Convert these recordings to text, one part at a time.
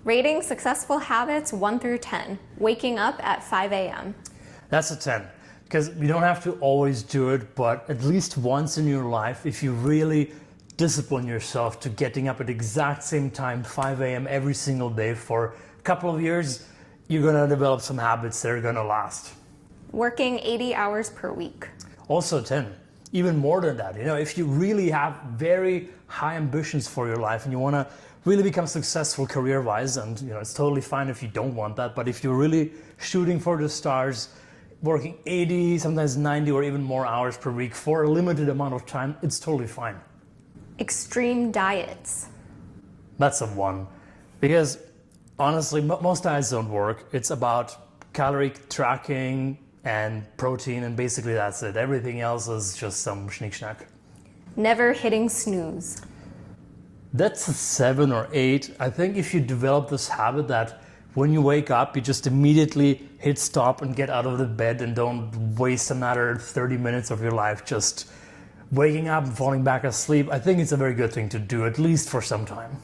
Rating successful habits 1 through 10. Waking up at 5 a.m. That's a 10. Because you don't have to always do it, but at least once in your life, if you really discipline yourself to getting up at the exact same time, 5 a.m. every single day for a couple of years, you're gonna develop some habits that are gonna last. Working 80 hours per week. Also 10. Even more than that. If you really have very high ambitions for your life and you wanna really become successful career-wise, and it's totally fine if you don't want that, but if you're really shooting for the stars, working 80, sometimes 90 or even more hours per week for a limited amount of time, it's totally fine. Extreme diets. That's a 1. Because honestly, most diets don't work. It's about calorie tracking and protein, and basically that's it. Everything else is just some schnick-schnack. Never hitting snooze. That's a 7 or 8. I think if you develop this habit that when you wake up, you just immediately hit stop and get out of the bed and don't waste another 30 minutes of your life just waking up and falling back asleep, I think it's a very good thing to do, at least for some time.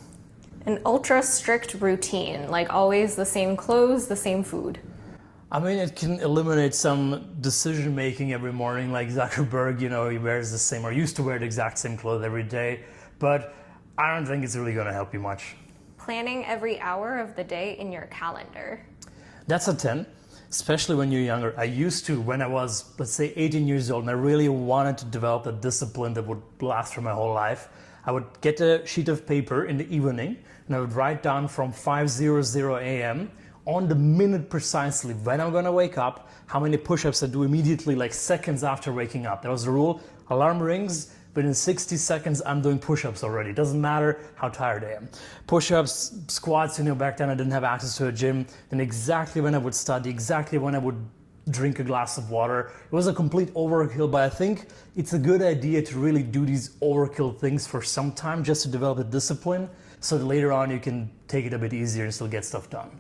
An ultra strict routine, like always the same clothes, the same food. I mean, it can eliminate some decision making every morning, like Zuckerberg, he wears the same or used to wear the exact same clothes every day, but I don't think it's really going to help you much. Planning every hour of the day in your calendar. That's a 10, especially when you're younger. I used to, when I was, let's say, 18 years old, and I really wanted to develop a discipline that would last for my whole life. I would get a sheet of paper in the evening, and I would write down from 5:00 a.m. on the minute precisely when I'm going to wake up, how many push-ups I do immediately, like seconds after waking up. That was the rule. Alarm rings. But in 60 seconds, I'm doing push-ups already. It doesn't matter how tired I am. Push-ups, squats, back then I didn't have access to a gym. Then exactly when I would study, exactly when I would drink a glass of water. It was a complete overkill, but I think it's a good idea to really do these overkill things for some time just to develop a discipline so that later on you can take it a bit easier and still get stuff done.